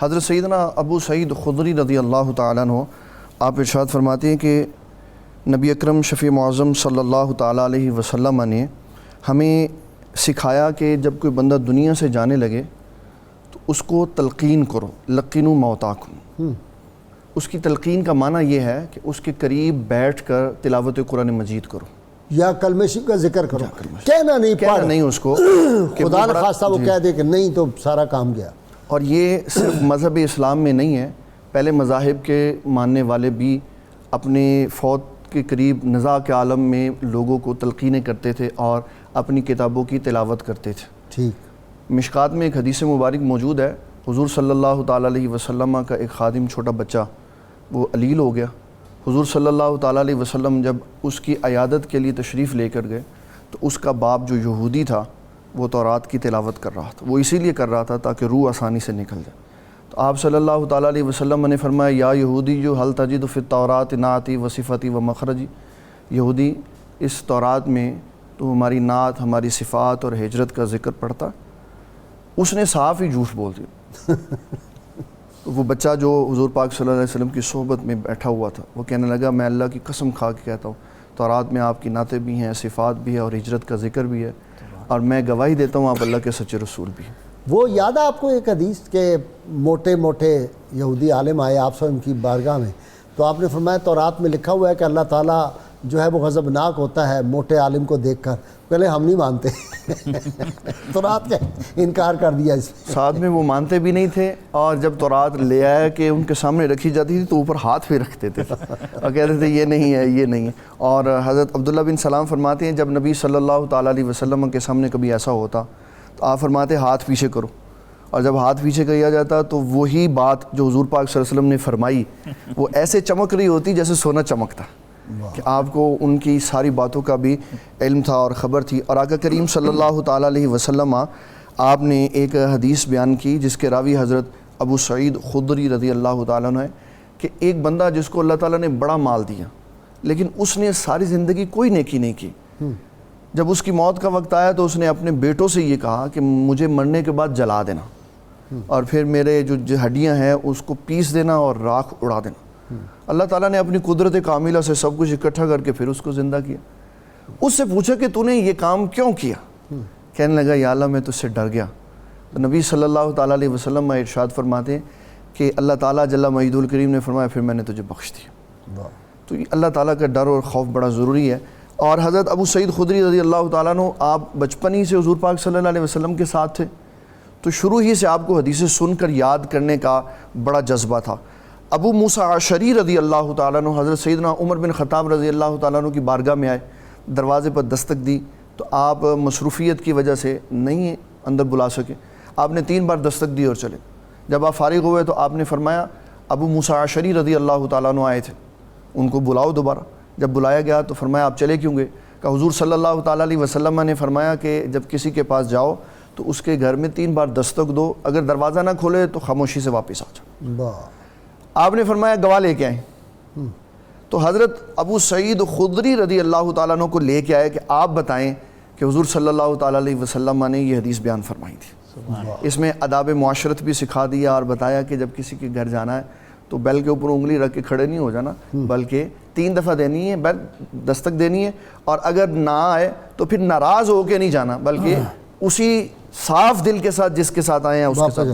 حضرت سیدنا ابو سعید خدری رضی اللہ تعالیٰ عنہ آپ ارشاد فرماتے ہیں کہ نبی اکرم شفیع معظم صلی اللہ تعالیٰ علیہ وسلم نے ہمیں سکھایا کہ جب کوئی بندہ دنیا سے جانے لگے تو اس کو تلقین کرو، لقینوا موتاکم۔ اس کی تلقین کا معنی یہ ہے کہ اس کے قریب بیٹھ کر تلاوت قرآن مجید کرو یا کلمہ شریف کا ذکر کرو، کہنا نہیں اس کو خدا نخواستہ وہ کہہ دے کہ نہیں تو سارا کام گیا۔ اور یہ صرف مذہب اسلام میں نہیں ہے، پہلے مذاہب کے ماننے والے بھی اپنے فوت کے قریب نزاع کے عالم میں لوگوں کو تلقینیں کرتے تھے اور اپنی کتابوں کی تلاوت کرتے تھے۔ ٹھیک، مشکات میں ایک حدیث مبارک موجود ہے، حضور صلی اللہ تعالیٰ علیہ وسلم کا ایک خادم چھوٹا بچہ وہ علیل ہو گیا۔ حضور صلی اللہ تعالیٰ علیہ وسلم جب اس کی عیادت کے لیے تشریف لے کر گئے تو اس کا باپ جو یہودی تھا وہ تورات کی تلاوت کر رہا تھا، وہ اسی لیے کر رہا تھا تاکہ روح آسانی سے نکل جائے۔ تو آپ صلی اللہ تعالیٰ علیہ وسلم نے فرمایا یا یہودی جو حل تجد فی التورات نعتی و صفتی و مخرجی، یہودی اس تورات میں تو ہماری نعت، ہماری صفات اور ہجرت کا ذکر پڑھتا؟ اس نے صاف ہی جھوٹ بول دیا۔ تو وہ بچہ جو حضور پاک صلی اللہ علیہ وسلم کی صحبت میں بیٹھا ہوا تھا وہ کہنے لگا میں اللہ کی قسم کھا کے کہتا ہوں تورات میں آپ کی نعتیں بھی ہیں، صفات بھی ہے اور ہجرت کا ذکر بھی ہے، اور میں گواہی دیتا ہوں آپ اللہ کے سچے رسول بھی ہیں۔ وہ یاد ہے آپ کو ایک حدیث کہ موٹے موٹے یہودی عالم آئے آپ سے ان کی بارگاہ میں، تو آپ نے فرمایا تورات میں لکھا ہوا ہے کہ اللہ تعالیٰ جو ہے وہ غضبناک ہوتا ہے موٹے عالم کو دیکھ کر، پہلے ہم نہیں مانتے تورات کا انکار کر دیا اس میں۔ ساتھ میں وہ مانتے بھی نہیں تھے، اور جب تورات لے آیا کہ ان کے سامنے رکھی جاتی تھی تو اوپر ہاتھ پہ رکھتے تھے اور کہتے تھے یہ نہیں ہے، یہ نہیں ہے۔ اور حضرت عبداللہ بن سلام فرماتے ہیں جب نبی صلی اللہ تعالیٰ علیہ وسلم کے سامنے کبھی ایسا ہوتا تو آپ فرماتے ہاتھ پیچھے کرو، اور جب ہاتھ پیچھے کیا جاتا تو وہی بات جو حضور پاک صلی اللہ علیہ وسلم نے فرمائی وہ ایسے چمک رہی ہوتی جیسے سونا چمکتا، کہ آپ کو ان کی ساری باتوں کا بھی علم تھا اور خبر تھی۔ اور آقا کریم صلی اللہ تعالیٰ علیہ وسلم آپ نے ایک حدیث بیان کی جس کے راوی حضرت ابو سعید خدری رضی اللہ تعالیٰ عنہ ہے کہ ایک بندہ جس کو اللہ تعالیٰ نے بڑا مال دیا لیکن اس نے ساری زندگی کوئی نیکی نہیں کی، جب اس کی موت کا وقت آیا تو اس نے اپنے بیٹوں سے یہ کہا کہ مجھے مرنے کے بعد جلا دینا اور پھر میرے جو ہڈیاں ہیں اس کو پیس دینا اور راکھ اڑا دینا۔ اللہ تعالیٰ نے اپنی قدرت کاملہ سے سب کچھ اکٹھا کر کے پھر اس کو زندہ کیا۔ اس سے پوچھا کہ تو نے یہ کام کیوں کیا؟ کہنے لگا یا اللہ میں تجھ سے ڈر گیا۔ تو نبی صلی اللہ تعالیٰ علیہ وسلم ارشاد فرماتے ہیں کہ اللہ تعالیٰ جل مجیدہ الکریم نے فرمایا پھر میں نے تجھے بخش دیا۔ تو اللہ تعالیٰ کا ڈر اور خوف بڑا ضروری ہے۔ اور حضرت ابو سعید خدری رضی اللہ تعالیٰ عنہ آپ بچپن ہی سے حضور پاک صلی اللہ علیہ وسلم کے ساتھ تھے، تو شروع ہی سے آپ کو حدیثیں سن کر یاد کرنے کا بڑا جذبہ تھا۔ ابو موسیٰ عشری رضی اللہ تعالیٰ عنہ حضرت سیدنا عمر بن خطاب رضی اللہ تعالیٰ عنہ کی بارگاہ میں آئے، دروازے پر دستک دی تو آپ مصروفیت کی وجہ سے نہیں اندر بلا سکے، آپ نے 3 بار دستک دی اور چلے۔ جب آپ فارغ ہوئے تو آپ نے فرمایا ابو موسیٰ عشری رضی اللہ تعالیٰ عنہ آئے تھے، ان کو بلاؤ دوبارہ۔ جب بلایا گیا تو فرمایا آپ چلے کیوں گئے؟ کہ حضور صلی اللہ تعالیٰ علیہ وسلم نے فرمایا کہ جب کسی کے پاس جاؤ تو اس کے گھر میں 3 بار دستک دو، اگر دروازہ نہ کھولے تو خاموشی سے واپس آ جاؤ۔ آپ نے فرمایا گواہ لے کے آئیں، تو حضرت ابو سعید خدری رضی اللہ تعالیٰ عنہ کو لے کے آئے کہ آپ بتائیں کہ حضور صلی اللہ تعالیٰ علیہ وسلم نے یہ حدیث بیان فرمائی تھی۔ اس میں آداب معاشرت بھی سکھا دیا اور بتایا کہ جب کسی کے گھر جانا ہے تو بیل کے اوپر انگلی رکھ کے کھڑے نہیں ہو جانا، بلکہ 3 دفعہ دینی ہے، بیل دستک دینی ہے، اور اگر نہ آئے تو پھر ناراض ہو کے نہیں جانا بلکہ اسی صاف دل کے ساتھ جس کے ساتھ آئے ہیں اس کے ساتھ